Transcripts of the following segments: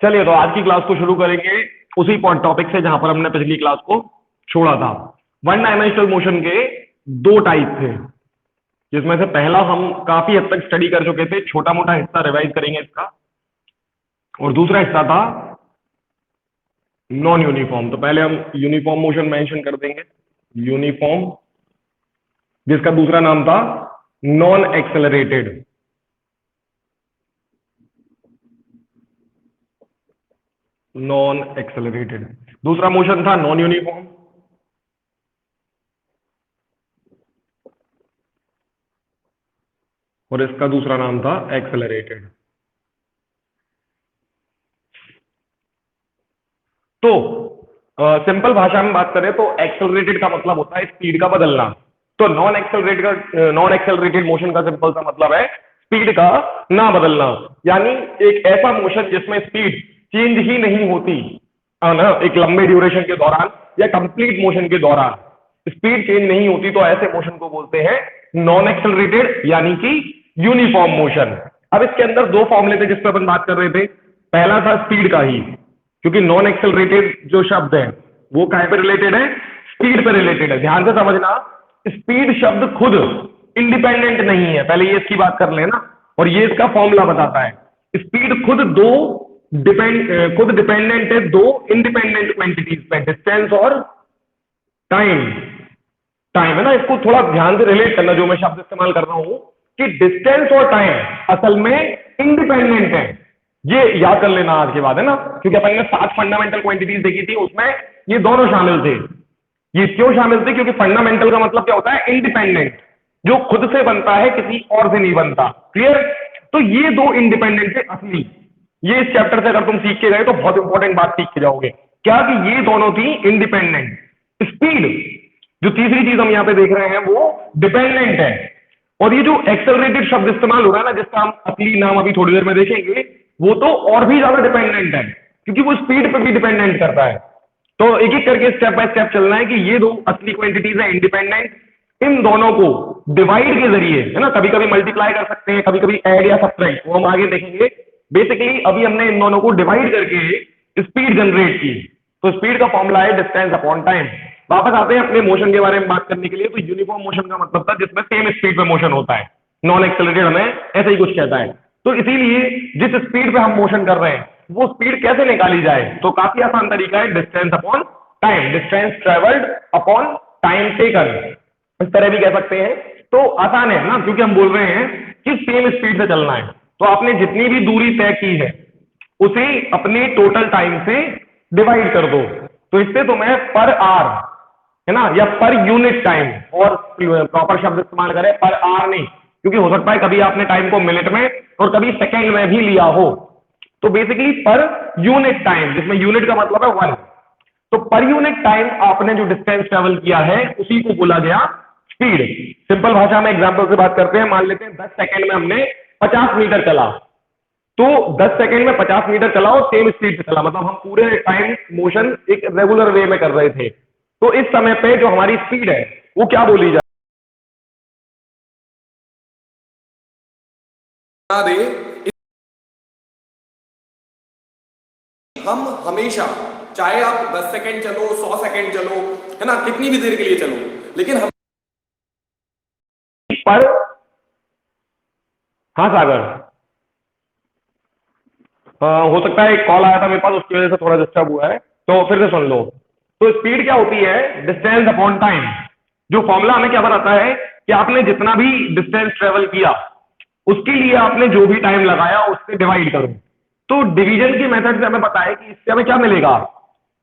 चलिए तो आज की क्लास को शुरू करेंगे उसी टॉपिक से जहां पर हमने पिछली क्लास को छोड़ा था। वन डायमेंशनल मोशन के दो टाइप थे, जिसमें से पहला हम काफी हद तक स्टडी कर चुके थे, छोटा मोटा हिस्सा रिवाइज करेंगे इसका, और दूसरा हिस्सा था नॉन यूनिफॉर्म। तो पहले हम यूनिफॉर्म मोशन मेंशन कर देंगे, यूनिफॉर्म, जिसका दूसरा नाम था नॉन एक्सेलरेटेड। नॉन एक्सेलरेटेड दूसरा मोशन था नॉन यूनिफॉर्म, और इसका दूसरा नाम था एक्सेलरेटेड। तो सिंपल भाषा में बात करें तो एक्सेलरेटेड का मतलब होता है स्पीड का बदलना। तो नॉन एक्सेलरेटेड मोशन का सिंपल सा मतलब है स्पीड का ना बदलना, यानी एक ऐसा मोशन जिसमें स्पीड चेंज ही नहीं होती ना, एक लंबे ड्यूरेशन के दौरान या कंप्लीट मोशन के दौरान स्पीड चेंज नहीं होती, तो ऐसे मोशन को बोलते हैं नॉन एक्सेलरेटेड यानी कि यूनिफॉर्म मोशन। अब इसके अंदर दो फॉर्मूले थे जिस पर अपन बात कर रहे थे। पहला था स्पीड का ही, क्योंकि नॉन एक्सेलरेटेड जो शब्द है वो काय पे रिलेटेड है, स्पीड पे रिलेटेड है। ध्यान से समझना, स्पीड शब्द खुद इंडिपेंडेंट नहीं है, पहले ये इसकी बात कर लेना, और ये इसका फॉर्मूला बताता है। स्पीड खुद डिपेंडेंट है दो इंडिपेंडेंट क्वांटिटीज पे, डिस्टेंस और टाइम। टाइम है ना, इसको थोड़ा ध्यान से रिलेट करना जो मैं शब्द इस्तेमाल कर रहा हूं, कि डिस्टेंस और टाइम असल में इंडिपेंडेंट है। ये याद कर लेना आज के बाद, है ना, क्योंकि अपन ने 7 फंडामेंटल क्वांटिटीज देखी थी, उसमें ये दोनों शामिल थे। ये क्यों शामिल थे? क्योंकि फंडामेंटल का मतलब क्या होता है, इंडिपेंडेंट, जो खुद से बनता है, किसी और से नहीं बनता। क्लियर? तो ये दो इंडिपेंडेंट थे असली। ये इस चैप्टर से अगर तुम सीख के गए तो बहुत इंपॉर्टेंट बात सीख के जाओगे, क्या कि ये दोनों थी इंडिपेंडेंट। स्पीड जो तीसरी चीज हम यहां पे देख रहे हैं वो डिपेंडेंट है। और ये जो एक्सेलरेटेड शब्द इस्तेमाल हो रहा है ना, जिसका हम असली नाम अभी थोड़ी देर में देखेंगे, वो तो और भी ज्यादा डिपेंडेंट है, क्योंकि वो स्पीड पे भी डिपेंडेंट करता है। तो एक एक करके स्टेप बाय स्टेप चलना है कि ये दो असली क्वांटिटीज है इंडिपेंडेंट, इन दोनों को डिवाइड के जरिए, है ना, कभी कभी मल्टीप्लाई कर सकते हैं, कभी कभी ऐड या सब्ट्रैक्ट, वो हम आगे देखेंगे। बेसिकली अभी हमने इन दोनों को डिवाइड करके स्पीड जनरेट की। तो स्पीड का फॉर्मूला है डिस्टेंस अपॉन टाइम। वापस आते हैं अपने मोशन के बारे में बात करने के लिए। तो यूनिफॉर्म मोशन का मतलब था जिसमें सेम स्पीड पे मोशन होता है। नॉन एक्सेलरेटेड हमें ऐसा ही कुछ कहता है। तो इसीलिए जिस स्पीड पे हम मोशन कर रहे हैं वो स्पीड कैसे निकाली जाए, तो काफी आसान तरीका है, distance upon time, distance travelled upon time taken, इस तरह भी कह सकते हैं। तो आसान है ना, क्योंकि हम बोल रहे हैं कि सेम स्पीड से चलना है, तो आपने जितनी भी दूरी तय की है उसे अपने टोटल टाइम से डिवाइड कर दो। तो इससे तुम्हें पर आवर, है ना, या पर यूनिट टाइम, और प्रॉपर शब्द इस्तेमाल करें, पर आवर नहीं, क्योंकि हो सकता है कभी आपने टाइम को मिनट में और कभी सेकेंड में भी लिया हो। तो बेसिकली पर यूनिट टाइम, जिसमें यूनिट का मतलब है वन, तो पर यूनिट टाइम आपने जो डिस्टेंस ट्रेवल किया है उसी को बोला गया स्पीड। सिंपल भाषा में एग्जांपल से बात करते हैं। मान लेते हैं 10 सेकंड में हमने 50 मीटर चला, तो 10 सेकंड में 50 मीटर चला और सेम स्पीड से चला, मतलब हम पूरे टाइम मोशन एक रेगुलर वे में कर रहे थे। तो इस समय पे जो हमारी स्पीड है वो क्या बोली जाए दे, हम हमेशा, चाहे आप 10 सेकंड चलो, 100 सेकंड चलो, है ना, कितनी भी देर के लिए चलो, लेकिन हम पर, हाँ सागर, हो सकता है एक कॉल आया था मेरे पास, उसकी वजह से थोड़ा डिस्टर्ब हुआ है, तो फिर से सुन लो। तो स्पीड क्या होती है, डिस्टेंस अपॉन टाइम। जो फॉर्मूला हमें क्या बताता है कि आपने जितना भी डिस्टेंस ट्रेवल किया उसके लिए आपने जो भी टाइम लगाया उससे डिवाइड करो। तो डिवीजन की मेथड से हमें पता है कि इससे हमें क्या मिलेगा,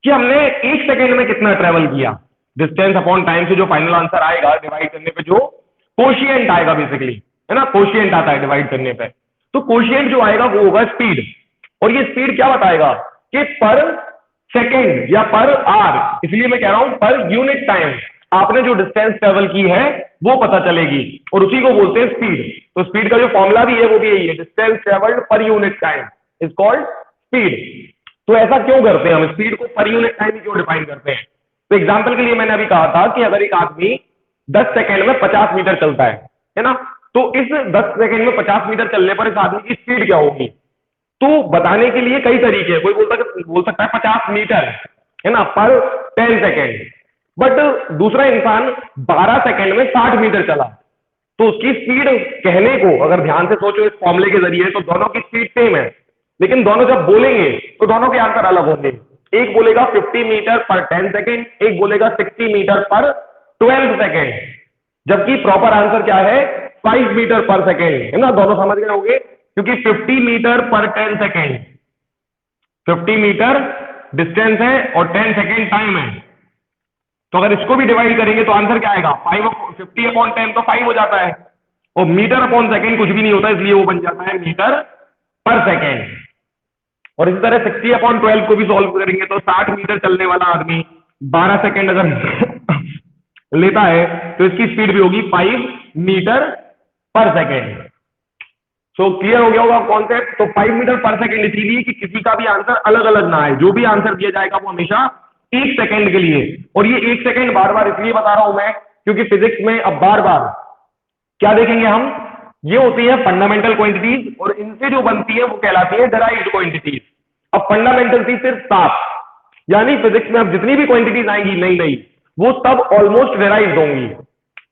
कि हमने 1 सेकेंड में कितना ट्रेवल किया। डिस्टेंस अपॉन टाइम से जो फाइनल आंसर आएगा डिवाइड करने पे, जो कोशिएंट आएगा बेसिकली, है ना, कोशिएंट आता है डिवाइड करने पे, तो कोशिएंट जो आएगा वो होगा स्पीड। और ये स्पीड क्या बताएगा कि पर सेकेंड या पर आवर, इसलिए मैं कह रहा हूं पर यूनिट टाइम आपने जो डिस्टेंस ट्रेवल की है वो पता चलेगी, और उसी को बोलते हैं स्पीड। तो स्पीड का जो फॉर्मूला भी है वो भी यही है, distance travelled per unit time is called speed. तो ऐसा क्यों करते हैं, हम स्पीड को पर यूनिट टाइम क्यों डिफाइन करते हैं? तो एग्जांपल के लिए मैंने अभी कहा था कि अगर एक आदमी 10 सेकंड में 50 मीटर चलता है ना, तो इस 10 सेकंड में 50 मीटर चलने पर इस आदमी की स्पीड क्या होगी? तो बताने के लिए कई तरीके हैं, कोई बोल सकता है 50 मीटर है ना पर 10 सेकेंड, बट दूसरा इंसान 12 सेकेंड में 60 मीटर चला, तो उसकी स्पीड कहने को अगर ध्यान से सोचो इस फॉर्मूले के जरिए तो दोनों की स्पीड सेम है, लेकिन दोनों जब बोलेंगे तो दोनों के आंसर अलग होंगे। एक बोलेगा 50 मीटर पर 10 सेकेंड, एक बोलेगा 60 मीटर पर 12 सेकेंड, जबकि प्रॉपर आंसर क्या है 5 मीटर पर सेकेंड, है ना। दोनों समझ गए होंगे, क्योंकि 50 मीटर पर 10 सेकेंड, 50 मीटर डिस्टेंस है और 10 सेकेंड टाइम है, तो अगर इसको भी डिवाइड करेंगे तो आंसर क्या आएगा 50 अपॉन 10 तो 5 हो जाता है, और मीटर अपॉन सेकेंड कुछ भी नहीं होता, इसलिए वो बन जाता है मीटर पर सेकेंड। और इसी तरह 60 अपॉन 12 को भी सॉल्व करेंगे तो 60 मीटर चलने वाला आदमी 12 सेकेंड अगर लेता है तो इसकी स्पीड भी होगी 5 मीटर पर सेकेंड। सो क्लियर हो गया होगा कॉन्सेप्ट। तो 5 मीटर पर सेकेंड इसीलिए कि किसी का भी आंसर अलग अलग ना आए, जो भी आंसर दिया जाएगा वो हमेशा 1 सेकेंड के लिए। और ये 1 सेकेंड बार बार इसलिए बता रहा हूं मैं क्योंकि फिजिक्स में अब बार बार क्या देखेंगे हम, ये होती है फंडामेंटल क्वांटिटीज और इनसे जो बनती है वो कहलाती है डेराइव्ड क्वांटिटीज। अब फंडामेंटल थी सिर्फ 7, यानी फिजिक्स में अब जितनी भी क्वांटिटीज आएंगी नई नई वो सब ऑलमोस्ट डेराइव्ड होंगी,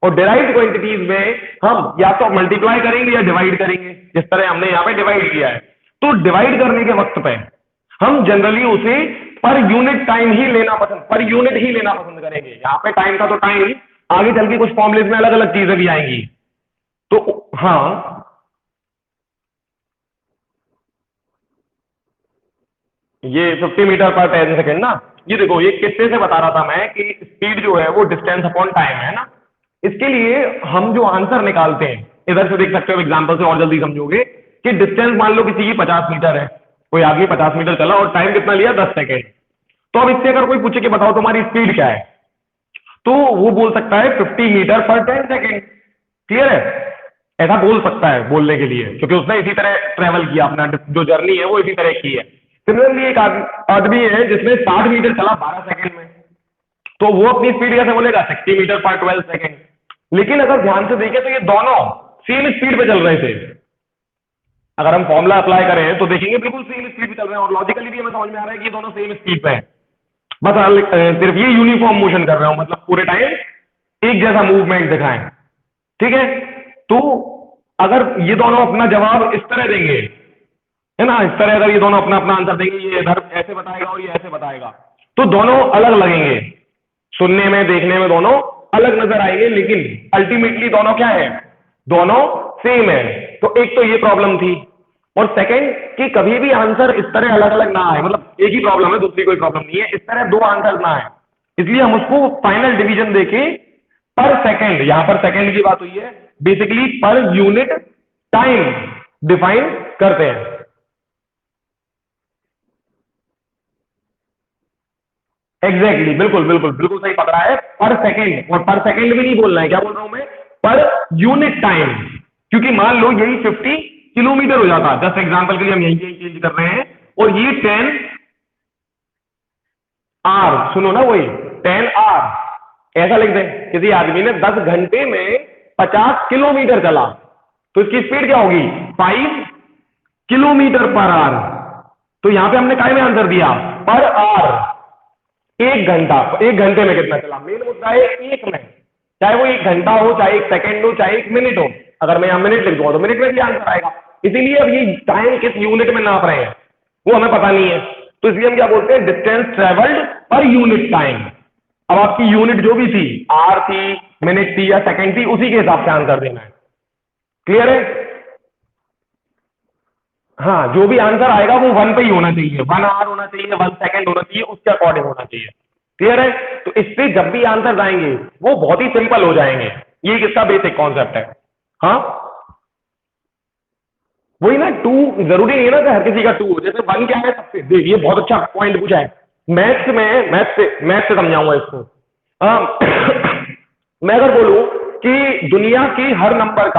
और डेराइव्ड क्वांटिटीज में हम या तो मल्टीप्लाई करेंगे या डिवाइड करेंगे, जिस तरह हमने यहाँ पे डिवाइड किया है। तो डिवाइड करने के वक्त पे हम जनरली उसे पर यूनिट टाइम ही लेना पसंद, पर यूनिट ही लेना पसंद करेंगे। यहाँ पे टाइम का तो टाइम, आगे चल के कुछ फॉर्मुलेज में अलग अलग चीजें भी आएंगी। तो हाँ, ये 50 मीटर पर 10 सेकेंड ना, ये देखो ये किससे से बता रहा था मैं कि स्पीड जो है वो डिस्टेंस अपॉन टाइम है ना। इसके लिए हम जो आंसर निकालते हैं, इधर से देख सकते हो एग्जांपल से और जल्दी समझोगे कि डिस्टेंस मान लो किसी की 50 मीटर है, कोई आदमी 50 मीटर चला और टाइम कितना लिया 10 सेकेंड। तो अब इससे अगर कोई पूछे कि बताओ तुम्हारी स्पीड क्या है, तो वो बोल सकता है 50 मीटर पर 10 सेकेंड। क्लियर है, ऐसा बोल सकता है बोलने के लिए, क्योंकि उसने इसी तरह ट्रेवल किया, अपना जो जर्नी है वो इसी तरह की है। सिमिलरली एक आदमी है जिसने 60 मीटर चला 12 सेकेंड में, तो वो अपनी स्पीड कैसे बोलेगा 60 मीटर पर 12 सेकेंड। लेकिन अगर ध्यान से देखें तो ये दोनों सेम स्पीड पे चल रहे थे। अगर हम फॉर्मूला अप्लाई करें तो देखेंगे बिल्कुल सेम स्पीड पे चल रहे हैं, और लॉजिकली भी हमें समझ में आ रहा है कि ये दोनों सेम स्पीड पे है। बस सिर्फ ये यूनिफॉर्म मोशन कर रहा हूं, मतलब पूरे टाइम एक जैसा मूवमेंट दिखाएं। ठीक है, तो अगर ये दोनों अपना जवाब इस तरह देंगे, है ना, इस तरह अगर ये दोनों अपना अपना आंसर देंगे, ये इधर ऐसे बताएगा और ये ऐसे बताएगा, तो दोनों अलग लगेंगे, सुनने में देखने में दोनों अलग नजर आएंगे, लेकिन अल्टीमेटली दोनों क्या है, दोनों सेम है। तो एक तो ये प्रॉब्लम थी, और सेकंड कि कभी भी आंसर इस तरह अलग अलग ना आए, मतलब एक ही प्रॉब्लम है दूसरी कोई प्रॉब्लम नहीं है, इस तरह दो आंसर ना आए, इसलिए हम उसको फाइनल डिवीजन देके पर सेकंड, यहां पर सेकंड की बात हुई है, basically per unit time define करते हैं। एग्जैक्टली, बिल्कुल बिल्कुल बिल्कुल सही पकड़ा है, पर सेकंड, और पर सेकंड भी नहीं बोलना है, क्या बोल रहा हूं मैं, पर यूनिट टाइम। क्योंकि मान लो यही 50 किलोमीटर हो जाता, जस्ट एग्जांपल के लिए हम यही चेंज कर रहे हैं, और ये 10 आर, सुनो ना वही 10 आर ऐसा लिख दें, किसी आदमी ने 10 घंटे में 50 किलोमीटर चला, तो इसकी स्पीड क्या होगी 5 किलोमीटर पर आर। तो यहां पे हमने काय में आंसर दिया पर आर, एक घंटा, एक घंटे में कितना चला, मेन मुद्दा है एक में, चाहे वो एक घंटा हो, चाहे एक सेकंड हो, चाहे एक मिनट हो। अगर मैं यहां मिनट लिख दूंगा तो मिनट में भी आंसर आएगा। इसीलिए अब ये टाइम किस यूनिट में नाप रहे हैं वो हमें पता नहीं है, तो इसलिए हम क्या बोलते हैं distance travelled per unit time. अब आपकी यूनिट जो भी थी, आर थी, मिनट थी या सेकंड थी, उसी के हिसाब से आंसर देना है। क्लियर है, हाँ, जो भी आंसर आएगा वो 1 पे ही होना चाहिए, 1 आवर होना चाहिए, 1 सेकंड होना चाहिए, उसके अकॉर्डिंग होना चाहिए। क्लियर है, तो इससे जब भी आंसर आएंगे वो बहुत ही सिंपल हो जाएंगे, ये किसका बेसिक कॉन्सेप्ट है। हाँ, वही ना, 2 जरूरी नहीं है ना कि हर किसी का 2 हो, जैसे 1 क्या है सबसे, देख ये बहुत अच्छा पॉइंट पूछा है। मैथ्स में, मैथ्स से समझाऊंगा इसको। मैं अगर बोलूं कि दुनिया की हर नंबर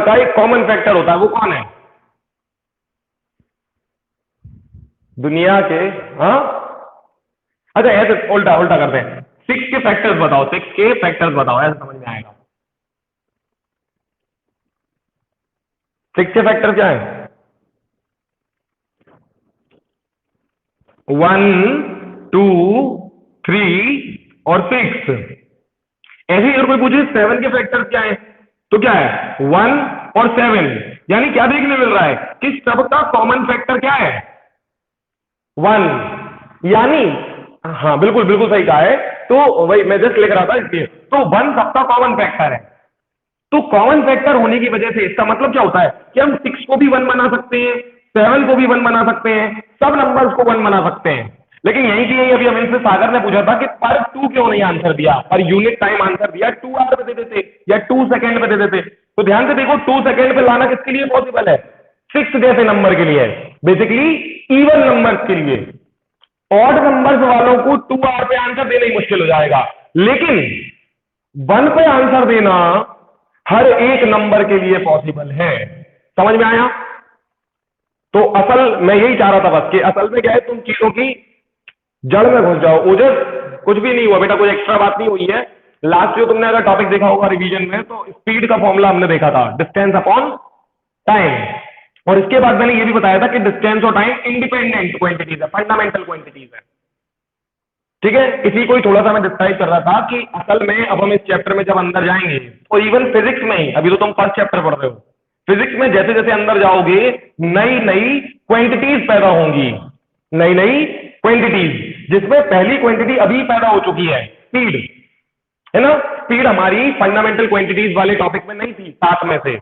का एक कॉमन फैक्टर होता है, वो कौन है दुनिया के, हाँ, अच्छा ऐसे उल्टा उल्टा करते हैं, 6 के फैक्टर्स बताओ, 6 के फैक्टर्स बताओ, ऐसे समझ में आएगा। 6 के फैक्टर क्या है, 1 2 3 और 6। ऐसे ही अगर कोई पूछे 7 के फैक्टर क्या है, तो क्या है 1 और 7। यानी क्या देखने मिल रहा है कि सबका कॉमन फैक्टर क्या है 1। यानी हाँ बिल्कुल बिल्कुल सही कहा है। तो वही मैं जस्ट लिख रहा था इसलिए, तो 1 सबका कॉमन फैक्टर है। तो कॉमन फैक्टर होने की वजह से इसका मतलब क्या होता है कि हम 6 को भी 1 बना सकते हैं, 7 को भी 1 बना सकते हैं, सब नंबर्स को 1 बना सकते हैं। लेकिन यही की यही अभी हम इनसे सागर ने पूछा था कि पर 2 क्यों नहीं आंसर दिया, पर यूनिट टाइम आंसर दिया 2 आवर पे दे देते या 2 सेकंड पे दे देते। तो ध्यान से देखो 2 सेकंड पे लाना किसके लिए पॉसिबल है 6 जैसे नंबर के लिए, बेसिकली इवन नंबर्स के लिए। ऑड नंबर्स वालों को 2 आवर पे आंसर देना ही मुश्किल हो जाएगा, लेकिन 1 पे आंसर देना हर एक नंबर के लिए पॉसिबल है। समझ में आया? तो असल मैं यही चाह रहा था बस कि असल में क्या है, तुम चीजों की जड़ में घुस जाओ। ओजस कुछ भी नहीं हुआ बेटा, कोई एक्स्ट्रा बात नहीं हुई है। लास्ट जो तुमने अगर टॉपिक देखा होगा रिवीजन में, तो स्पीड का फॉर्मूला हमने देखा था डिस्टेंस अपॉन टाइम। और इसके बाद मैंने ये भी बताया था कि डिस्टेंस और टाइम इंडिपेंडेंट क्वांटिटीज है, फंडामेंटल क्वांटिटीज है। ठीक है, इसी को ही थोड़ा सा मैं डिस्क्राइब कर रहा था कि असल में अब हम इस चैप्टर में जब अंदर जाएंगे, और इवन फिजिक्स में ही, अभी तो तुम फर्स्ट चैप्टर पढ़ रहे हो, फिजिक्स में जैसे जैसे अंदर जाओगे नई नई क्वांटिटीज पैदा होंगी, नई नई क्वांटिटीज, जिसमें पहली क्वांटिटी अभी पैदा हो चुकी है स्पीड, है ना। स्पीड हमारी फंडामेंटल क्वांटिटीज वाले टॉपिक में नहीं थी 7 में से।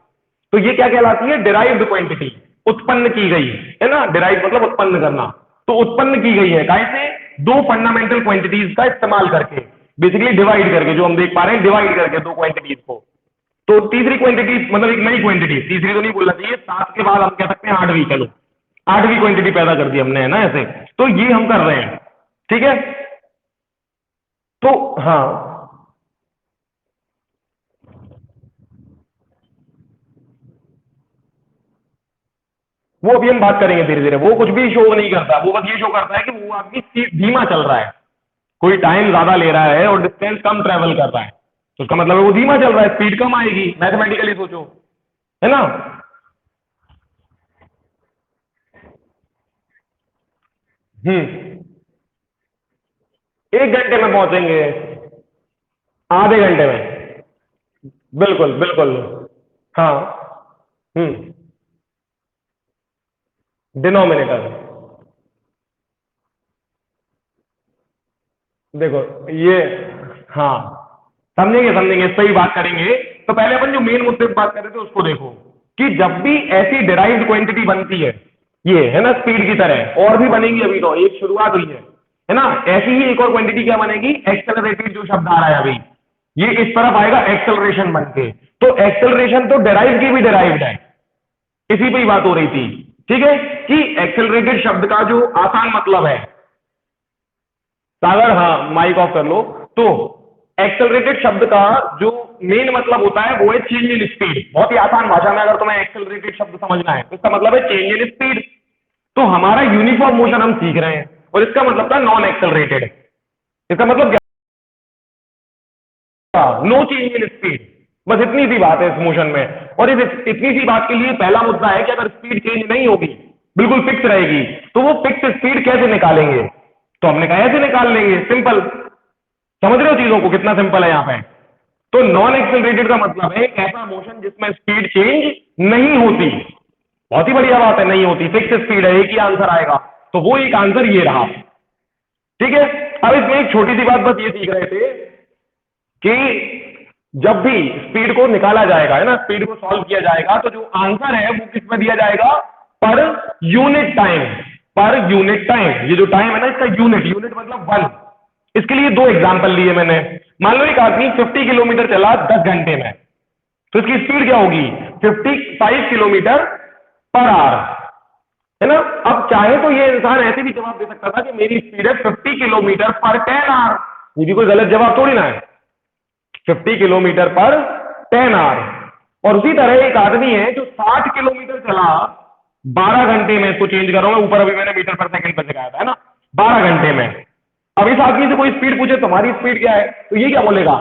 तो ये क्या कहलाती है डिराइव्ड क्वांटिटी, उत्पन्न की गई, है ना। डिराइव मतलब उत्पन्न करना, तो उत्पन्न की गई है कैसे, दो फंडामेंटल क्वांटिटीज का इस्तेमाल करके, बेसिकली डिवाइड करके, जो हम देख पा रहे हैं डिवाइड करके दो क्वांटिटीज को। तो तीसरी क्वांटिटी मतलब एक नई क्वांटिटी, तीसरी तो नहीं बोलना चाहिए, 7 के बाद हम कह सकते हैं 8वीं, चलो 8वीं क्वांटिटी पैदा कर दी हमने, है ना ऐसे। तो ये हम कर रहे हैं, ठीक है। तो हाँ, वो अभी हम बात करेंगे धीरे धीरे। वो कुछ भी शो नहीं करता, वो बस ये शो करता है कि वो आदमी धीमा चल रहा है, कोई टाइम ज्यादा ले रहा है और डिस्टेंस कम ट्रेवल कर रहा है, तो उसका मतलब है वो धीमा चल रहा है, स्पीड कम आएगी, मैथमेटिकली सोचो, है ना। हम्म, 1 घंटे में पहुंचेंगे, आधे घंटे में, बिल्कुल बिल्कुल। हाँ। हम्म, डिनोमिनेटर, देखो ये, हाँ समझेंगे समझेंगे, इस पर ही बात करेंगे। तो पहले अपन जो मेन मुद्दे पर बात कर रहे थे उसको देखो, कि जब भी ऐसी डिराइव्ड क्वांटिटी बनती है, ये है ना स्पीड की तरह, और भी बनेंगी, अभी तो एक शुरुआत हुई है ना। ऐसी ही एक और क्वांटिटी क्या बनेगी, एक्सेलरेटेड, जो शब्द आ रहा है अभी, ये इस तरफ आएगा एक्सेलरेशन बन के। तो एक्सेलरेशन तो डिराइव की भी डिराइव्ड है, इसी पे ही बात हो रही थी, ठीक है। कि एक्सेलरेटेड शब्द का जो आसान मतलब है, सागर हाँ माइक ऑफ कर लो। तो एक्सेलरेटेड शब्द का जो मेन मतलब होता है वो है चेंज इन स्पीड। बहुत ही आसान भाषा में अगर तुम्हें एक्सेलरेटेड शब्द समझना है तो इसका मतलब है चेंज इन स्पीड। तो हमारा यूनिफॉर्म मोशन हम सीख रहे हैं, और इसका मतलब था नॉन एक्सेलरेटेड। इसका मतलब क्या, नो चेंज इन स्पीड। बस इतनी सी बात है इस मोशन में। और इस इतनी सी बात के लिए पहला मुद्दा है कि अगर स्पीड चेंज नहीं होगी, बिल्कुल फिक्स रहेगी, तो वो फिक्स स्पीड कैसे निकालेंगे। तो हमने कहा ऐसे निकाल लेंगे, सिंपल। समझ रहे हो चीजों को, कितना सिंपल है यहां पे। तो नॉन एक्सेलरेटेड का मतलब है एक ऐसा मोशन जिसमें स्पीड चेंज नहीं होती। बहुत ही बढ़िया बात है, नहीं होती, फिक्स स्पीड है, एक ही आंसर आएगा। तो वो एक आंसर ये रहा, ठीक है। अब इसमें एक छोटी सी बात बस ये सीख रहे थे कि जब भी स्पीड को निकाला जाएगा, है ना, स्पीड को सॉल्व किया जाएगा, तो जो आंसर है वो किस में दिया जाएगा, per unit time. Per unit time, ये जो टाइम है ना इसका यूनिट, यूनिट मतलब 1। इसके लिए दो एग्जांपल लिए मैंने। मान लो एक आदमी 50 किलोमीटर चला 10 घंटे में, तो इसकी स्पीड क्या होगी, 55 किलोमीटर पर आवर, है ना। अब चाहे तो ये इंसान ऐसे भी जवाब दे सकता था कि मेरी स्पीड है 50 किलोमीटर पर 10 आवर। ये भी कोई गलत जवाब थोड़ी ना है, 50 किलोमीटर पर 10 आवर। और उसी तरह एक आदमी है जो 60 किलोमीटर चला 12 घंटे में, इसको चेंज कर रहा हूं ऊपर, अभी मैंने मीटर पर सेकंड पर सिखाया था, है ना, 12 घंटे में। अब इस आदमी से कोई स्पीड पूछे तुम्हारी स्पीड क्या है, तो ये क्या बोलेगा,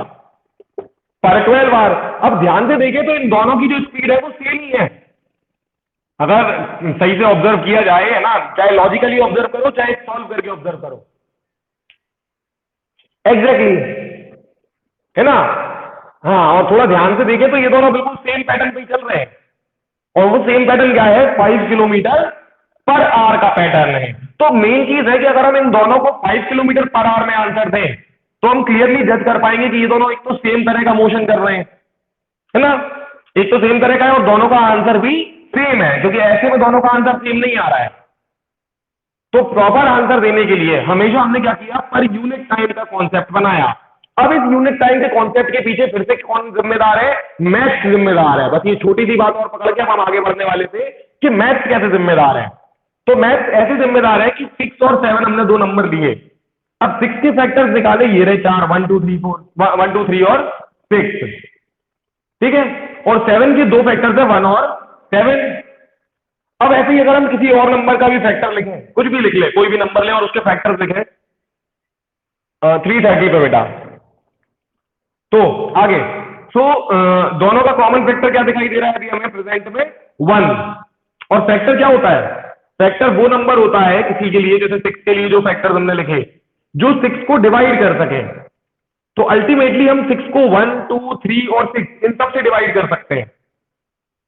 पर 12 आवर। अब ध्यान से देखें तो इन दोनों की जो स्पीड है वो सेम ही है, अगर सही से ऑब्जर्व किया जाए, है ना, चाहे लॉजिकली ऑब्जर्व करो चाहे सॉल्व करके ऑब्जर्व करो। एग्जैक्टली exactly, है ना। हाँ, और थोड़ा ध्यान से देखें तो ये दोनों बिल्कुल सेम पैटर्न पे ही चल रहे हैं। और वो सेम पैटर्न क्या है, 5 किलोमीटर पर आवर का पैटर्न है। तो मेन चीज है कि अगर हम इन दोनों को 5 किलोमीटर पर आवर में आंसर दें तो हम क्लियरली जज कर पाएंगे कि ये दोनों एक तो सेम तरह का मोशन कर रहे हैं, है ना। एक तो सेम तरह का है और दोनों का आंसर भी सेम है, क्योंकि ऐसे में दोनों का आंसर सेम नहीं आ रहा है। तो प्रॉपर आंसर देने के लिए हमेशा हमने क्या किया, पर यूनिट टाइम का कॉन्सेप्ट बनाया। अब इस यूनिट टाइम के कॉन्सेप्ट के पीछे फिर से कौन जिम्मेदार है, मैथ्स जिम्मेदार है। बस ये छोटी सी बात और पकड़ के हम आगे बढ़ने वाले थे कि मैथ्स कैसे जिम्मेदार है। तो मैथ्स ऐसे जिम्मेदार है कि 6 और 7 हमने दो नंबर दिए। अब 6 के फैक्टर्स निकाले, ये रहे 4, 1 2 3 4, 1 2 3 और 6, ठीक है। और 7 के दो फैक्टर्स है, 1 और 7। अब ऐसे ही अगर हम किसी और नंबर का भी फैक्टर लिखें, कुछ भी लिख ले, कोई भी नंबर लें और उसके फैक्टर्स लिखें, 330 पे बेटा। तो आगे, सो दोनों का कॉमन फैक्टर क्या दिखाई दे रहा है अभी हमें प्रेजेंट में, 1। और फैक्टर क्या होता है, फैक्टर वो नंबर होता है किसी के लिए, जैसे 6 के लिए जो फैक्टर हमने लिखे, जो 6 को डिवाइड कर सके। तो अल्टीमेटली हम 6 को 1 2 3 और 6 इन सब से डिवाइड कर सकते हैं।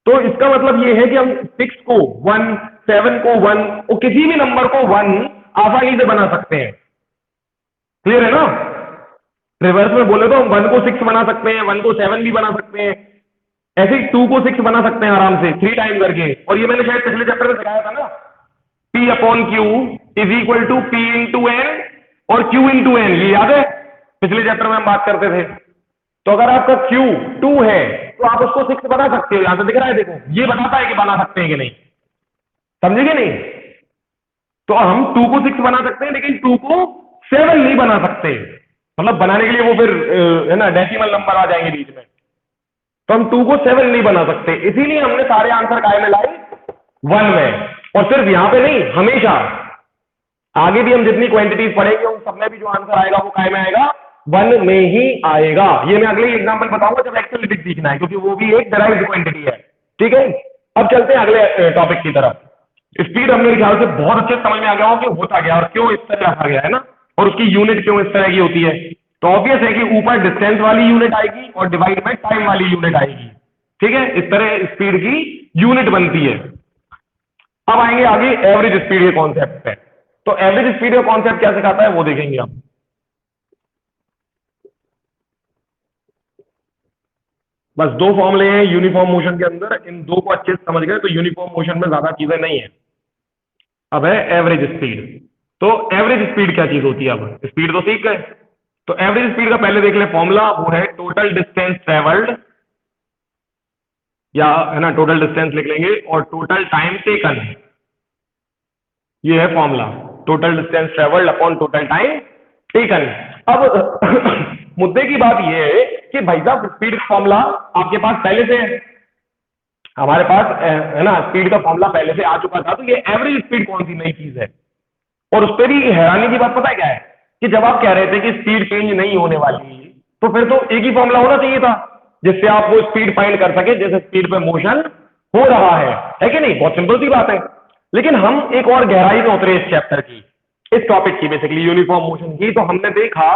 तो इसका मतलब ये है कि हम 6 को 1, 7 को 1 और किसी भी नंबर को 1 आसानी से बना सकते हैं। क्लियर है ना। रिवर्स में बोले तो हम 1 को 6 बना सकते हैं, 1 को 7 भी बना सकते हैं, ऐसे ही 2 को 6 बना सकते हैं आराम से 3 टाइम करके। और ये मैंने शायद पिछले चैप्टर में सिखाया था ना, P upon Q is equal to P into N और Q इंटू एन, ये याद है पिछले चैप्टर में हम बात करते थे। तो अगर आपका Q 2 है तो आप उसको 6 बना सकते हो, यहां से दिख रहा है, देखो ये बताता है कि बना सकते हैं कि नहीं, समझेंगे नहीं। तो हम 2 को 6 बना सकते हैं लेकिन 2 को 7 नहीं बना सकते, मतलब बनाने के लिए वो फिर है ना डेसिमल नंबर आ जाएंगे बीच में। तो हम 2 को 7 नहीं बना सकते, इसीलिए हमने सारे आंसर काय में लाए, 1 में। और सिर्फ यहां पे नहीं, हमेशा आगे भी हम जितनी क्वांटिटीज पढ़ेंगे उन सब में भी जो आंसर आएगा वो काय में आएगा, 1 में ही आएगा। ये मैं अगले एग्जाम्पल बताऊंगा जब एक्सेलरेटिव सीखना है, क्योंकि वो भी एक डेराइव्ड क्वांटिटी है, ठीक है। अब चलते हैं अगले टॉपिक की तरफ। स्पीड अब मेरे ख्याल से बहुत अच्छे समझ में आ गया हो कि होता गया और क्यों इस तरह रखा गया है ना, और उसकी यूनिट क्यों इस तरह की होती है। तो ऑब्वियस है कि ऊपर डिस्टेंस वाली यूनिट आएगी और डिवाइड में टाइम वाली यूनिट आएगी, ठीक है। इस तरह स्पीड की यूनिट बनती है। अब आएंगे आगे एवरेज स्पीड के कॉन्सेप्ट पे। तो एवरेज स्पीड का कॉन्सेप्ट क्या सिखाता है वो देखेंगे हम। बस दो फॉर्मूले हैं यूनिफॉर्म मोशन के अंदर, इन दो को अच्छे से समझ गए तो यूनिफॉर्म मोशन में ज्यादा चीजें नहीं है। अब है एवरेज स्पीड। तो एवरेज स्पीड क्या चीज होती है, अब स्पीड तो सीख गए। तो एवरेज स्पीड का पहले देख ले फॉर्मूला, वो है टोटल डिस्टेंस ट्रेवल्ड, या है ना टोटल डिस्टेंस लिख लेंगे, और टोटल टाइम टेकन, ये है formula, total distance travelled upon total time taken. अब मुद्दे की बात यह है कि भाई साहब स्पीड का फॉर्मूला आपके पास पहले से है, हमारे पास है ना, स्पीड का फॉर्मूला पहले से आ चुका था। तो ये एवरेज स्पीड कौन सी नई चीज है। और उस पर भी हैरानी की बात पता है क्या है, कि जब आप कह रहे थे कि स्पीड चेंज नहीं होने वाली, तो फिर तो एक ही फॉर्मूला होना चाहिए था जिससे आप वो स्पीड फाइंड कर सके जैसे स्पीड पे मोशन हो रहा है कि नहीं। बहुत सिंपल सी बात है। लेकिन हम एक और गहराई में उतरे इस चैप्टर की, इस टॉपिक की, बेसिकली यूनिफॉर्म मोशन की। तो हमने देखा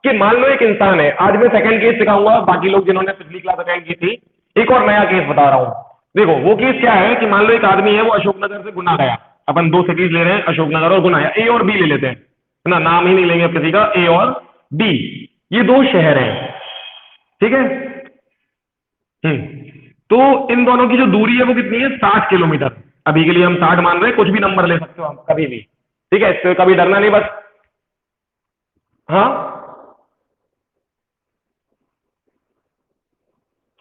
कि मान लो एक इंसान है, आज मैं सेकंड केस सिखाऊंगा, बाकी लोग जिन्होंने पिछली क्लास अटेंड की थी एक और नया केस बता रहा हूं। देखो वो केस क्या है कि मान लो एक आदमी है, वो अशोकनगर से गुना गया, अपन दो सिटीज ले रहे हैं अशोकनगर और गुना, ए और बी ले लेते हैं, है ना, नाम ही नहीं लेंगे किसी का, ए और बी, ये दो शहर हैं, ठीक है। तो इन दोनों की जो दूरी है वो कितनी है, 60 किलोमीटर। अभी के लिए हम 60 मान रहे हैं, कुछ भी नंबर ले सकते हो हम कभी भी, ठीक है, इससे कभी डरना नहीं बस। हाँ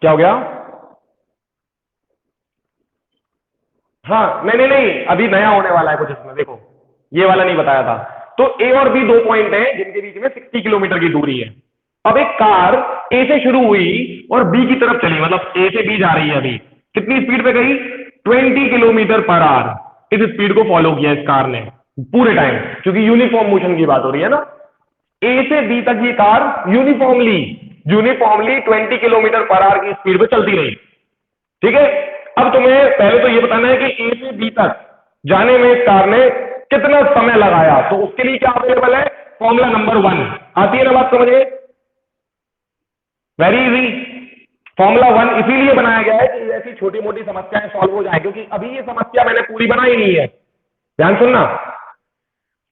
क्या हो गया। हाँ नहीं नहीं नहीं, अभी नया होने वाला है कुछ इसमें, देखो ये वाला नहीं बताया था। तो ए और बी दो पॉइंट हैं जिनके बीच में 60 किलोमीटर की दूरी है। अब एक कार ए से शुरू हुई और बी की तरफ चली, मतलब ए से बी जा रही है, अभी कितनी स्पीड पे गई, 20 किलोमीटर पर आवर। इस स्पीड को फॉलो किया इस कार ने पूरे टाइम, क्योंकि यूनिफॉर्म मोशन की बात हो रही है ना। ए से बी तक ये car uniformly uniformly 20 kilometre per hour की स्पीड पे चलती रही, ठीक है। अब तुम्हें पहले तो ये बताना है कि ए से बी तक जाने में इस कार ने कितना समय लगाया, तो उसके लिए क्या अवेलेबल है, फॉर्मूला नंबर 1। आती है ना बात समझ गए, वेरी इजी। फॉर्मूला 1 इसीलिए बनाया गया है कि ऐसी छोटी मोटी समस्याएं सॉल्व हो जाए, क्योंकि अभी ये समस्या मैंने पूरी बनाई नहीं है। ध्यान सुनना,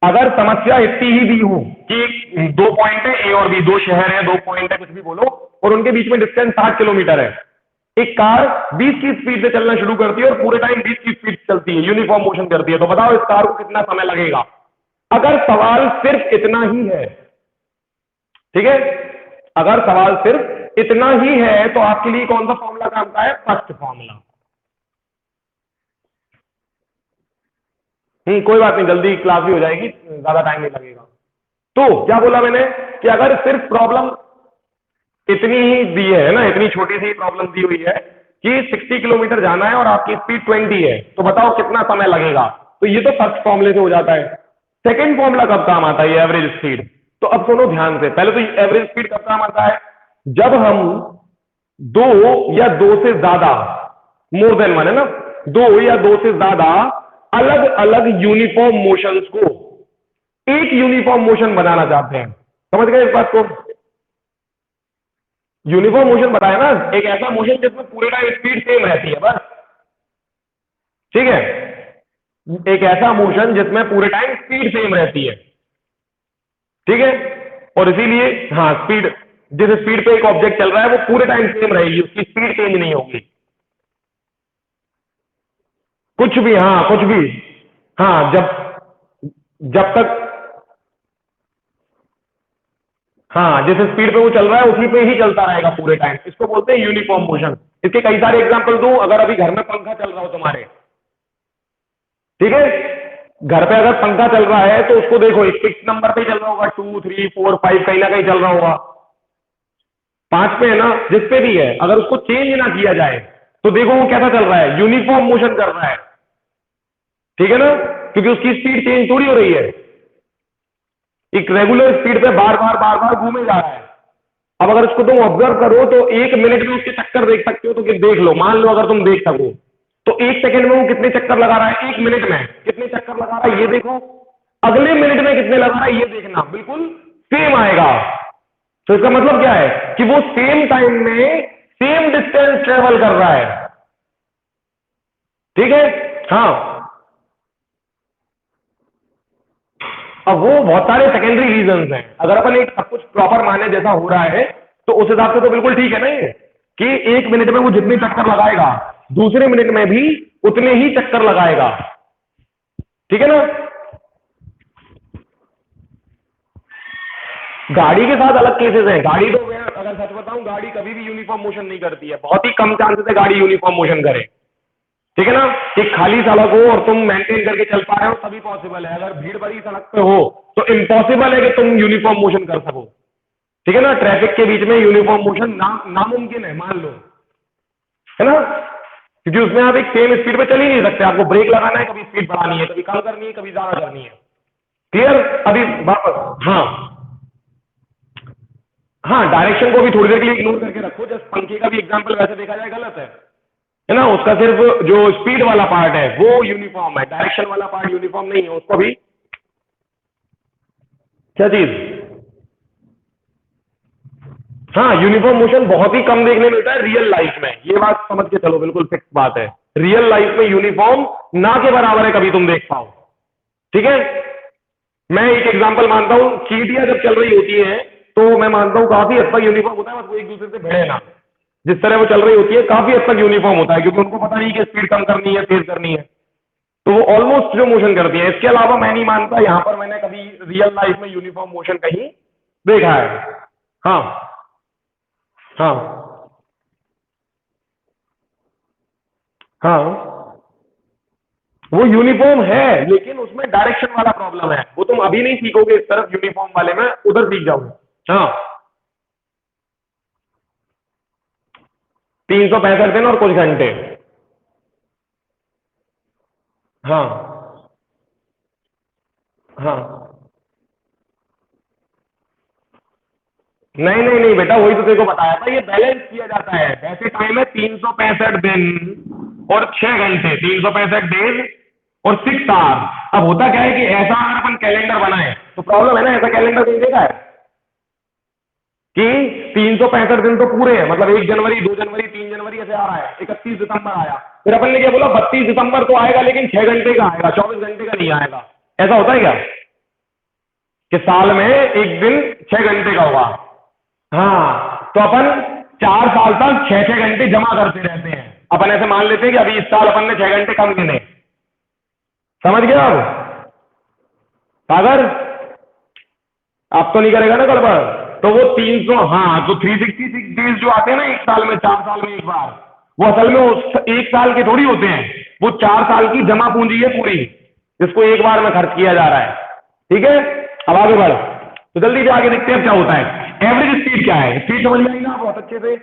अगर समस्या इतनी ही दी हो कि 2 पॉइंट है ए और बी, 2 शहर है, 2 पॉइंट है, कुछ भी बोलो, और उनके बीच में डिस्टेंस 60 किलोमीटर है, एक कार 20 की स्पीड से चलना शुरू करती है और पूरे टाइम 20 की स्पीड चलती है, यूनिफॉर्म मोशन करती है, तो बताओ इस कार को कितना समय लगेगा। अगर सवाल सिर्फ इतना ही है, ठीक है, अगर सवाल सिर्फ इतना ही है तो आपके लिए कौन सा फॉर्मूला काम का है, फर्स्ट फॉर्मूला। कोई बात नहीं, जल्दी क्लास भी हो जाएगी, ज्यादा टाइम नहीं लगेगा। तो क्या बोला मैंने कि अगर सिर्फ प्रॉब्लम इतनी ही दी है ना, इतनी छोटी सी प्रॉब्लम दी हुई है कि 60 किलोमीटर जाना है और आपकी स्पीड 20 है, तो बताओ कितना समय लगेगा, तो ये तो फर्स्ट फॉर्मूले से हो जाता है। सेकंड फॉर्मूला कब काम आता है, एवरेज स्पीड। तो अब सुनो ध्यान से, पहले तो एवरेज स्पीड कब काम आता है, जब हम दो या दो से ज्यादा, मोर देन वन है ना, दो या दो से ज्यादा अलग अलग यूनिफॉर्म मोशंस को एक यूनिफॉर्म मोशन बनाना चाहते हैं। समझ गए इस बात को, यूनिफॉर्म मोशन बताया ना, एक ऐसा मोशन जिसमें पूरे टाइम स्पीड सेम रहती है बस, ठीक है, एक ऐसा मोशन जिसमें पूरे टाइम स्पीड सेम रहती है, ठीक है, और इसीलिए हाँ स्पीड, जिस स्पीड पे एक ऑब्जेक्ट चल रहा है वो पूरे टाइम सेम रहेगी, उसकी स्पीड चेंज नहीं होगी, कुछ भी, हाँ कुछ भी, हाँ जब जब तक, हाँ जिस स्पीड पे वो चल रहा है उसी पे ही चलता रहेगा पूरे टाइम, इसको बोलते हैं यूनिफॉर्म मोशन। इसके कई सारे एग्जांपल दूं, अगर अभी घर में पंखा चल रहा हो तुम्हारे, ठीक है, घर पे अगर पंखा चल रहा है तो उसको देखो, एक फिक्स नंबर पे चल रहा होगा, 2 3 4 5 कहीं ना कहीं चल रहा होगा, 5 पे है ना, जिस पे भी है, अगर उसको चेंज ना किया जाए तो देखो वो कैसा चल रहा है, यूनिफॉर्म मोशन कर रहा है, ठीक है ना, क्योंकि उसकी स्पीड चेंज थोड़ी हो रही है, एक रेगुलर स्पीड पे बार बार घूमे जा रहा है। अब अगर उसको तुम ऑब्जर्व करो तो 1 मिनट में उसके चक्कर देख सकते हो, तो देख लो, मान लो अगर तुम देख सको तो 1 सेकंड में वो कितने चक्कर लगा रहा है, 1 मिनट में कितने चक्कर लगा रहा है ये देखो, अगले मिनट में कितने लगा रहा है ये देखना, बिल्कुल सेम आएगा। तो इसका मतलब क्या है कि वो सेम टाइम में सेम डिस्टेंस ट्रेवल कर रहा है, ठीक है, हाँ। अब वो बहुत सारे सेकेंडरी रीजंस हैं, अगर अपन एक सब कुछ प्रॉपर माने जैसा हो रहा है तो उस हिसाब से तो बिल्कुल ठीक है ना ये, कि 1 मिनट में वो जितने चक्कर लगाएगा दूसरे मिनट में भी उतने ही चक्कर लगाएगा, ठीक है ना। गाड़ी के साथ अलग केसेस हैं, गाड़ी तो मैं अगर सच बताऊं, गाड़ी कभी भी यूनिफॉर्म मोशन नहीं करती है, बहुत ही कम चांसेस है गाड़ी यूनिफॉर्म मोशन करे, ठीक है ना। एक खाली सड़क हो और तुम मेंटेन करके चल पा रहे हो तभी पॉसिबल है, अगर भीड़ भरी सड़क पे हो तो इम्पॉसिबल है कि तुम यूनिफॉर्म मोशन कर सको, ठीक है ना। ट्रैफिक के बीच में यूनिफॉर्म मोशन नामुमकिन है, मान लो, है ना, क्योंकि उसमें आप एक सेम स्पीड पे चल ही नहीं सकते, आपको ब्रेक लगाना है, कभी स्पीड बढ़ानी है, कभी कम करनी है, कभी ज्यादा करनी है, क्लियर। अभी वापस, हाँ हाँ, डायरेक्शन को भी थोड़ी देर के लिए इग्नोर करके रखो, जस्ट पंखे का भी एग्जांपल वैसे देखा जाए गलत है ना, उसका सिर्फ जो स्पीड वाला पार्ट है वो यूनिफॉर्म है, डायरेक्शन वाला पार्ट यूनिफॉर्म नहीं है, उसको भी क्या चीज, हाँ यूनिफॉर्म मोशन बहुत ही कम देखने मिलता है रियल लाइफ में, ये बात समझ के चलो, बिल्कुल फिक्स बात है, रियल लाइफ में यूनिफॉर्म ना के बराबर है कभी तुम देख पाओ, ठीक है। मैं एक एग्जांपल मानता हूं, चींटियां जब चल रही होती हैं तो मैं मानता हूं काफी हद तक यूनिफॉर्म होता है, बस वो एक दूसरे से भिड़े ना, जिस तरह वो चल रही होती है काफी हद तक यूनिफॉर्म होता है, क्योंकि उनको पता नहीं कि स्पीड कम करनी है तेज करनी है, तो वो ऑलमोस्ट जो मोशन करती है। इसके अलावा मैं नहीं मानता यहां पर मैंने कभी रियल लाइफ में यूनिफॉर्म मोशन कहीं देखा है। हाँ हाँ हाँ, वो यूनिफॉर्म है लेकिन उसमें डायरेक्शन वाला प्रॉब्लम है, वो तुम अभी नहीं सीखोगे इस तरफ यूनिफॉर्म वाले में, उधर सीख जाओगे। हाँ, 365 दिन और कुछ घंटे। हाँ हाँ, नहीं नहीं नहीं बेटा, वही तो तेरे को बताया था, ये बैलेंस किया जाता है, वैसे टाइम है 365 दिन, और 6 घंटे, 365 डेज और 6 आवर। अब होता क्या है कि ऐसा अगर अपन कैलेंडर बनाए तो प्रॉब्लम है ना, ऐसा कैलेंडर कहीं देखा है कि 365 दिन तो पूरे हैं, मतलब 1 जनवरी, 2 जनवरी, 3 जनवरी ऐसे आ रहा है, 31 दिसंबर आया, फिर अपन ने क्या बोला 32 दिसंबर तो आएगा लेकिन 6 घंटे का आएगा, 24 घंटे का नहीं आएगा। ऐसा होता है क्या कि साल में एक दिन 6 घंटे का हुआ? हाँ, तो अपन 4 साल तक 6 6 घंटे जमा करते रहते हैं। अपन ऐसे मान लेते हैं कि अभी इस साल अपन ने 6 घंटे कम गिने। समझ गया अब सागर? आप तो नहीं करेगा ना गड़बड़? तो वो 300, हाँ, तो 366 डेज जो आते हैं ना एक साल में, 4 साल में एक बार, वो असल में उस एक साल के थोड़ी होते हैं, वो 4 साल की जमा पूंजी है पूरी, जिसको एक बार में खर्च किया जा रहा है। ठीक है, अब आगे बढ़, तो जल्दी से आगे देखते हैं क्या होता है। एवरेज स्पीड क्या है? स्पीड समझ में आई ना बहुत अच्छे से?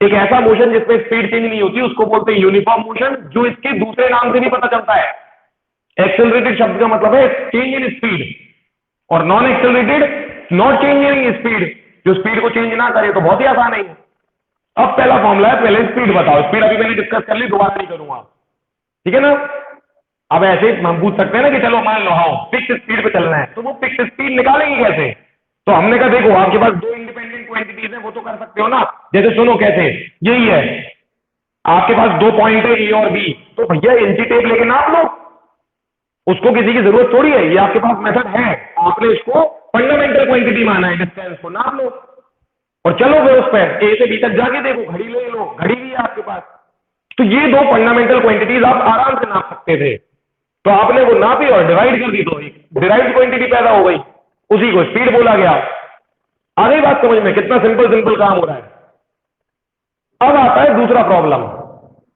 एक ऐसा मोशन जिसमें स्पीड चेंज नहीं होती उसको बोलते हैं यूनिफॉर्म मोशन, जो इसके दूसरे नाम से भी पता चलता है। एक्सेलरेटेड शब्द का मतलब है चेंज इन स्पीड, और non accelerated not change in speed, जो स्पीड को चेंज ना करे। तो बहुत ही आसान है। अब पहला फॉर्मूला है, पहले स्पीड बताओ। स्पीड अभी मैंने डिस्कस कर ली, दोबारा नहीं करूंगा, ठीक है ना? अब ऐसे हम पूछ सकते हैं ना कि चलो मान लो हाँ फिक्स स्पीड पे चलना है, तो वो फिक्स स्पीड निकालेंगे कैसे? तो हमने कहा देखो आपके पास दो इंडिपेंडेंट क्वांटिटीज है, वो तो कर सकते हो ना। जैसे सुनो कैसे, यही है, आपके पास दो पॉइंट है ए और बी, तो भैया इंची टेप लेके नाप लो, उसको किसी की जरूरत थोड़ी है, ये आपके पास मेथड है, आपने इसको फंडामेंटल क्वांटिटी माना है, डिस्टेंस को नाप लो और चलो फिर उस पर ए से बी तक जाके देखो, घड़ी ले लो, घड़ी भी है आपके पास। तो ये दो फंडामेंटल क्वांटिटीज आप आराम से नाप सकते थे, तो आपने वो नापी और डिवाइड कर दी, तो एक डिराइव्ड क्वांटिटी पैदा हो गई, उसी को स्पीड बोला गया। आ गई बात समझ में? कितना सिंपल सिंपल काम हो रहा है। अब आता है दूसरा प्रॉब्लम,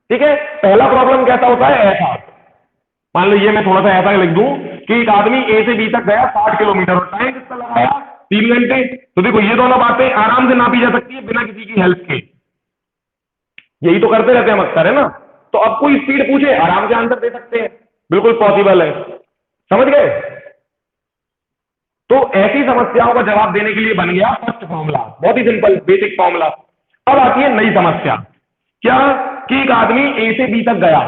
ठीक है? पहला प्रॉब्लम कैसा होता है? ऐसा, मान लो ये मैं थोड़ा सा ऐसा लिख दूं कि एक आदमी ए से बी तक गया 60 किलोमीटर और टाइम कितना लगाया? 3 घंटे। तो देखो ये दोनों बातें आराम से नापी जा सकती है बिना किसी की हेल्प के, यही तो करते रहते हैं हम अक्सर, है ना? तो अब कोई स्पीड पूछे आराम से आंसर दे सकते हैं, बिल्कुल पॉसिबल है। समझ गए? तो ऐसी समस्याओं का जवाब देने के लिए बन गया फर्स्ट फॉर्मूला, बहुत ही सिंपल बेसिक फॉर्मूला। अब आती है नई समस्या, क्या कि एक आदमी ए से बी तक गया,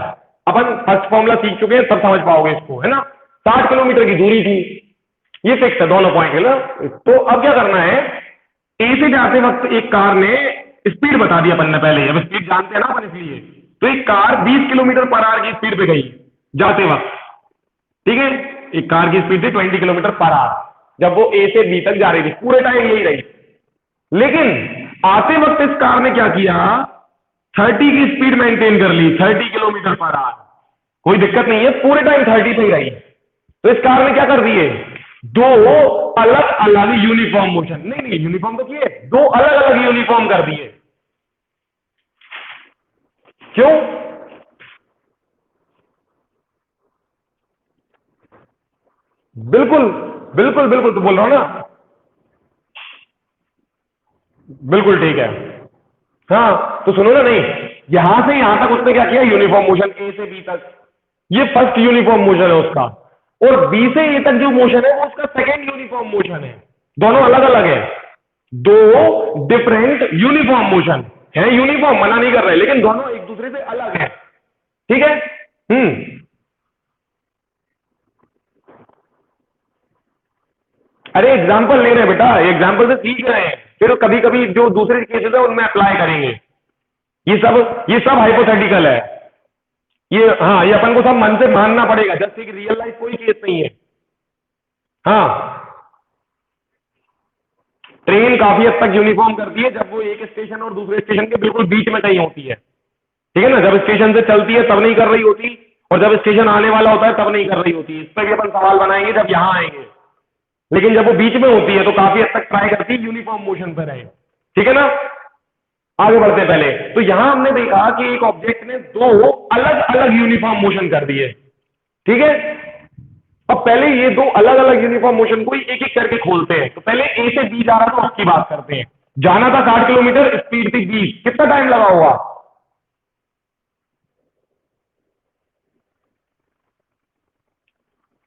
अपन फर्स्ट फॉर्मूला सीख चुके हैं, सब समझ पाओगे इसको, है ना? 60 किलोमीटर की दूरी थी, ये फिक्स है दोनों पॉइंट, है ना? तो अब क्या करना है, ए से जाते वक्त एक कार ने स्पीड बता दी अपन ने पहले, अब स्पीड जानते हैं ना अपन इसलिए, तो एक कार 20 किलोमीटर पर आवर की स्पीड पे गई जाते वक्त, ठीक है? एक कार की स्पीड थी 20 किलोमीटर पर आवर, जब वो ए से बी तक जा रही थी, पूरे टाइम यही रही। लेकिन आते वक्त इस कार ने क्या किया, 30 की स्पीड मेंटेन कर ली, 30 किलोमीटर पर आवर, कोई दिक्कत नहीं है, पूरे टाइम 30 पे ही रही। तो इस कार ने क्या कर दिए, दो अलग अलग यूनिफॉर्म मोशन, नहीं नहीं यूनिफॉर्म तो किए, दो अलग अलग यूनिफॉर्म कर दिए। क्यों? बिल्कुल बिल्कुल बिल्कुल, तो बोल रहा हूं ना, बिल्कुल ठीक है। हाँ तो सुनो ना, नहीं, यहां से यहां तक उसने क्या किया, यूनिफॉर्म मोशन ए से बी तक, ये फर्स्ट यूनिफॉर्म मोशन है उसका, और बी से ए तक जो मोशन है वो उसका सेकेंड यूनिफॉर्म मोशन है, दोनों अलग अलग है, दो डिफरेंट यूनिफॉर्म मोशन है, यूनिफॉर्म मना नहीं कर रहे, लेकिन दोनों एक दूसरे से अलग है, ठीक है? अरे एग्जाम्पल ले रहे हैं बेटा, एग्जाम्पल से सीख रहे हैं, फिर कभी कभी जो दूसरे केसेस है उनमें अप्लाई करेंगे। ये सब हाइपोथेटिकल है, ये हाँ, ये अपन को सब मन से मानना पड़ेगा, जैसे कि रियल लाइफ कोई केस नहीं है। हाँ, ट्रेन काफी हद तक यूनिफॉर्म करती है जब वो एक स्टेशन और दूसरे स्टेशन के बिल्कुल बीच में कहीं होती है, ठीक है ना? जब स्टेशन से चलती है तब नहीं कर रही होती, और जब स्टेशन आने वाला होता है तब नहीं कर रही होती, इस पर भी अपन सवाल बनाएंगे जब यहां आएंगे। लेकिन जब वो बीच में होती है तो काफी हद तक ट्राई करती है यूनिफॉर्म मोशन पर रहे, ठीक है ना? आगे बढ़ते हैं पहले, तो यहां हमने देखा कि एक ऑब्जेक्ट ने दो अलग अलग यूनिफॉर्म मोशन कर दिए, ठीक है? अब पहले ये दो अलग अलग यूनिफॉर्म मोशन को एक एक करके खोलते हैं, तो पहले ए से बी जा रहा था उसकी बात करते हैं। जाना था 60 किलोमीटर, स्पीड थी 20, कितना टाइम लगा हुआ?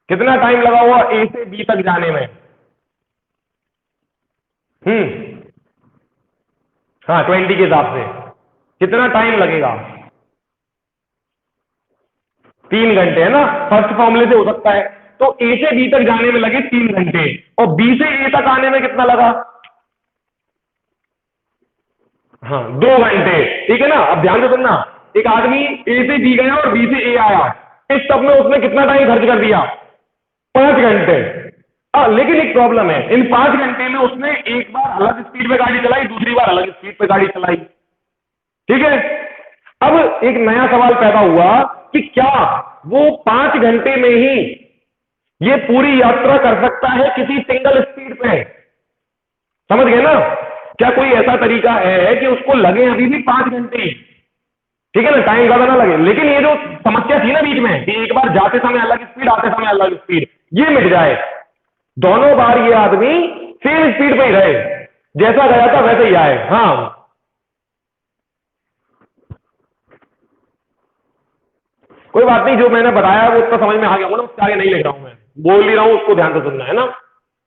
कितना टाइम लगा हुआ ए से बी तक जाने में? हम्म, हाँ 20 के हिसाब से कितना टाइम लगेगा? 3 घंटे है ना, फर्स्ट फॉर्मूले से हो सकता है। तो ए से बी तक जाने में लगे 3 घंटे, और बी से ए तक आने में कितना लगा? हाँ, 2 घंटे। ठीक है ना, अब ध्यान से सुनना, एक आदमी ए से बी गया और बी से ए आया, इस सब में उसने कितना टाइम खर्च कर दिया? 5 घंटे। लेकिन एक प्रॉब्लम है, इन 5 घंटे में उसने एक बार अलग स्पीड पे गाड़ी चलाई, दूसरी बार अलग स्पीड पे गाड़ी चलाई। ठीक है, अब एक नया सवाल पैदा हुआ कि क्या वो 5 घंटे में ही ये पूरी यात्रा कर सकता है किसी सिंगल स्पीड पे? समझ गए ना? क्या कोई ऐसा तरीका है कि उसको लगे अभी भी 5 घंटे ही? ठीक है ना, टाइम ज्यादा ना लगे, लेकिन ये जो समस्या थी ना बीच में कि एक बार जाते समय अलग स्पीड, आते समय अलग स्पीड, ये मिट जाए। दोनों बार ये आदमी सेम स्पीड पे ही रहे, जैसा गया था वैसे ही आए। हाँ, कोई बात नहीं, जो मैंने बताया वो उतना समझ में आ गया होगा ना, उससे आगे नहीं लिख रहा हूं, मैं बोल ही रहा हूं, उसको ध्यान से सुनना है ना।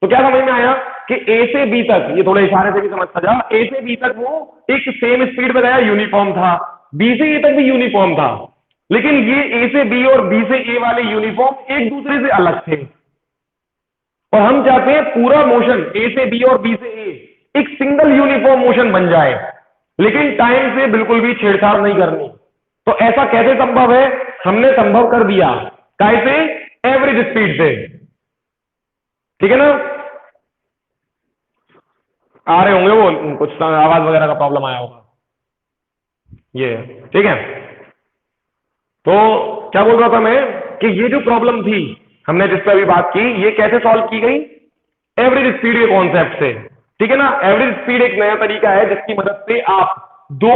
तो क्या समझ में आया कि ए से बी तक, ये थोड़े इशारे से भी समझता जा, ए से बी तक वो एक सेम स्पीड पे गया, यूनिफॉर्म था, बी से ए तक भी यूनिफॉर्म था, लेकिन ये ए से बी और बी से ए वाले यूनिफॉर्म एक दूसरे से अलग थे, और हम चाहते हैं पूरा मोशन ए से बी और बी से ए एक सिंगल यूनिफॉर्म मोशन बन जाए, लेकिन टाइम से बिल्कुल भी छेड़छाड़ नहीं करनी। तो ऐसा कैसे संभव है? हमने संभव कर दिया, कैसे? एवरेज स्पीड से। ठीक है ना, आ रहे होंगे वो, कुछ आवाज वगैरह का प्रॉब्लम आया होगा ये। ठीक है, तो क्या बोल रहा था मैं कि ये जो प्रॉब्लम थी हमने जिस पर अभी बात की, ये कैसे सॉल्व की गई? एवरेज स्पीड के कॉन्सेप्ट से। ठीक है ना, एवरेज स्पीड एक नया तरीका है जिसकी मदद से आप 2,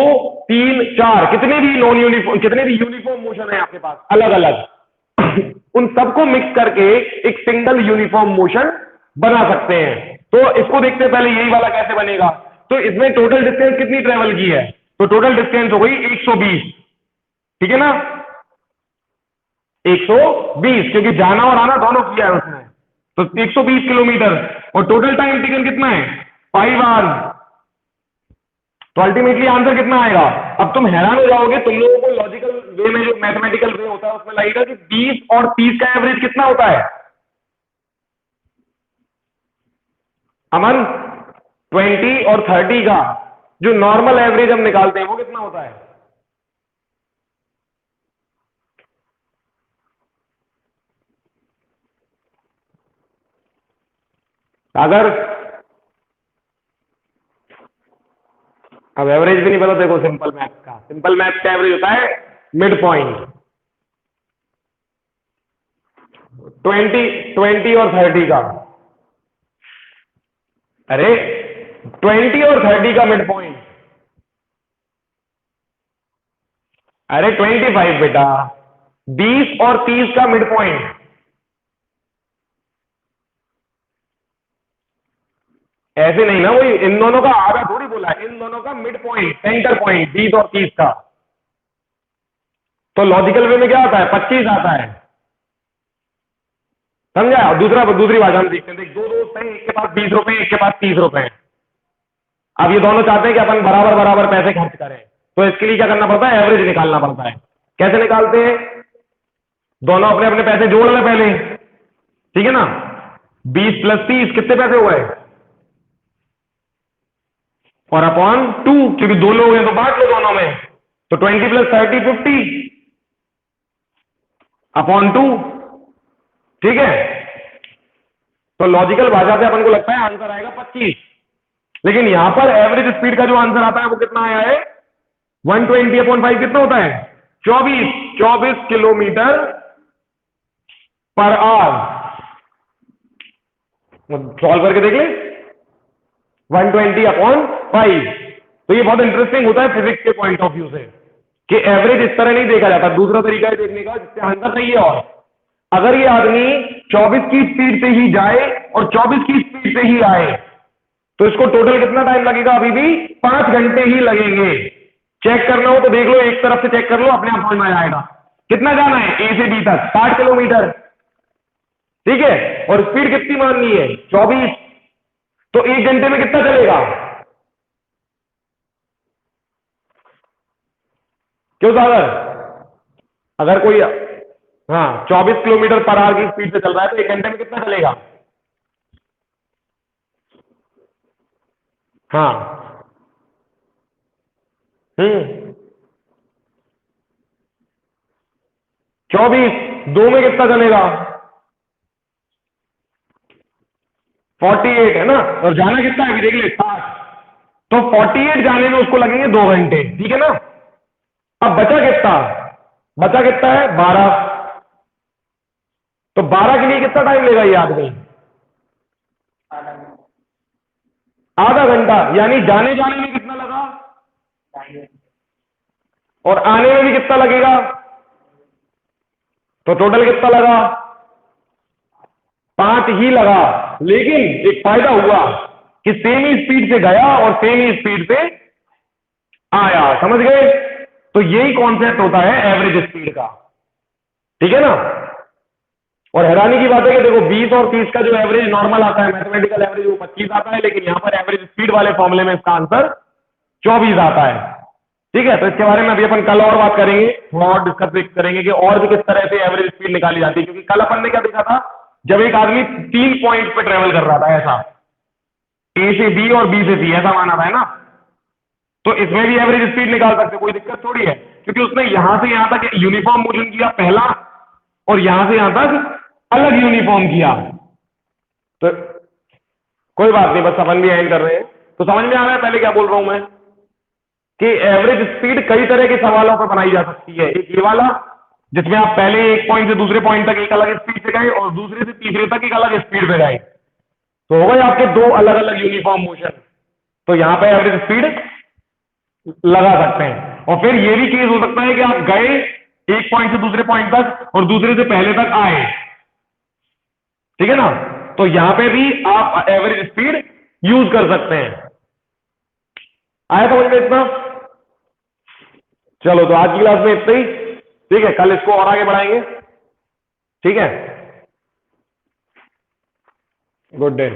3, 4 कितने भी नॉन यूनिफॉर्म, कितने भी यूनिफॉर्म मोशन है आपके पास अलग अलग, उन सबको मिक्स करके एक सिंगल यूनिफॉर्म मोशन बना सकते हैं। तो इसको देखते हैं पहले, यही वाला कैसे बनेगा। तो इसमें टोटल डिस्टेंस कितनी ट्रेवल की है? तो टोटल डिस्टेंस हो गई 120। ठीक है ना, 120, क्योंकि जाना और आना दोनों किया है उसने, तो 120 किलोमीटर। और टोटल टाइम टेकन कितना है? 5 आवर्स। तो अल्टीमेटली आंसर कितना आएगा? अब तुम हैरान हो जाओगे, तुम लोगों को लॉजिकल वे में, जो मैथमेटिकल वे होता है उसमें लगेगा कि 20 और 30 का एवरेज कितना होता है? अमन, 20 और 30 का जो नॉर्मल एवरेज हम निकालते हैं वो कितना होता है? अगर अब एवरेज भी नहीं पता, देखो सिंपल मैथ का, सिंपल मैथ का एवरेज होता है मिड पॉइंट। 20 और 30 का, अरे 20 और 30 का मिड पॉइंट, अरे 25 बेटा, 20 और 30 का मिड पॉइंट। ऐसे नहीं ना, वही इन दोनों का आधा थोड़ी बोला है, इन दोनों का मिड पॉइंट, सेंटर पॉइंट 20 और 30 का। तो लॉजिकल वे में क्या आता है? 25 आता है, समझा? दूसरा, दूसरी बात हम देखते हैं, देख, दो दोस्त हैं, एक के पास 20 रुपए, एक के पास 30 रुपए हैं। अब ये दोनों चाहते हैं कि अपन बराबर बराबर पैसे खर्च करें, तो इसके लिए क्या करना पड़ता है? एवरेज निकालना पड़ता है। कैसे निकालते हैं? दोनों अपने अपने पैसे जोड़ ले पहले। ठीक है ना, 20 + 30 कितने पैसे हुए? और अपॉन 2, क्योंकि दो लोग हैं तो बांट लो दोनों में, तो 20 + 30 50 अपॉन 2। ठीक है, तो लॉजिकल भाषा से अपन को लगता है आंसर आएगा 25, लेकिन यहां पर एवरेज स्पीड का जो आंसर आता है वो कितना आया है? 120/5 कितना होता है? 24 किलोमीटर पर आवर। सॉल्व करके देख ले, 120/5। तो ये बहुत इंटरेस्टिंग होता है फिजिक्स के पॉइंट ऑफ व्यू से, कि एवरेज इस तरह नहीं देखा जाता, दूसरा तरीका है देखने का जिससे आंसर सही है। और अगर ये आदमी 24 की स्पीड से ही जाए और 24 की स्पीड से ही आए, तो इसको टोटल कितना टाइम लगेगा? अभी भी 5 घंटे ही लगेंगे। चेक करना हो तो देख लो, एक तरफ से चेक कर लो, अपने आप समझ में आएगा। कितना जाना है ए से बी तक? 60 किलोमीटर। ठीक है, और स्पीड कितनी माननी है? 24। तो 1 घंटे में कितना चलेगा? क्यों सागर? अगर कोई हाँ 24 किलोमीटर पर आवर की स्पीड से चल रहा है, तो 1 घंटे में कितना चलेगा? हाँ। 24, दो में कितना चलेगा? 48 है ना, और जाना कितना है अभी देख ले, 60। तो 48 जाने में उसको लगेंगे 2 घंटे, ठीक है ना। अब बचा कितना? बचा कितना है? 12। तो 12 के लिए कितना टाइम लेगा ये आदमी? आधा घंटा। यानी जाने जाने में कितना लगा, और आने में भी कितना लगेगा? तो टोटल कितना लगा? 5 ही लगा। लेकिन एक फायदा हुआ कि सेम ही स्पीड से गया और सेम ही स्पीड से आया, समझ गए? तो यही कॉन्सेप्ट होता है एवरेज स्पीड का, ठीक है ना। और हैरानी की बात है कि देखो 20 और 30 का जो एवरेज नॉर्मल आता है, मैथमेटिकल एवरेज, वो 25 आता है, लेकिन यहां पर एवरेज स्पीड वाले फॉर्मूले में इसका आंसर 24 आता है, ठीक है। तो इसके बारे में अभी अपन कल और बात करेंगे, थोड़ा और डिस्कस करेंगे कि और भी किस तरह से एवरेज स्पीड निकाली जाती है, क्योंकि कल अपन ने क्या देखा था, जब एक आदमी 3 पॉइंट पे ट्रेवल कर रहा था, ऐसा ए से बी और बी से सी, ऐसा माना था, है ना। तो इसमें भी एवरेज स्पीड निकाल सकते, कोई दिक्कत थोड़ी है, क्योंकि उसने यहां से यहां तक यूनिफॉर्म मोशन किया पहला, और यहां से यहां तक अलग यूनिफॉर्म किया। तो कोई बात नहीं, बस अपन भी एंड कर रहे हैं। तो समझ में आ रहा है पहले क्या बोल रहा हूं मैं, कि एवरेज स्पीड कई तरह के सवालों पर बनाई जा सकती है। एक ये वाला, जिसमें आप पहले एक पॉइंट से दूसरे पॉइंट तक एक अलग स्पीड से गए, और दूसरे से तीसरे तक एक अलग स्पीड पे गए, तो हो गए आपके दो अलग अलग यूनिफॉर्म मोशन। तो यहां पे एवरेज स्पीड लगा सकते हैं। और फिर ये भी केस हो सकता है कि आप गए एक पॉइंट से दूसरे पॉइंट तक और दूसरे से पहले तक आए, ठीक है ना। तो यहां पे भी आप एवरेज स्पीड यूज कर सकते हैं। आया समझ में इतना? चलो, तो आज की क्लास में इतना ही, ठीक है। कल इसको और आगे बढ़ाएंगे, ठीक है। Good day.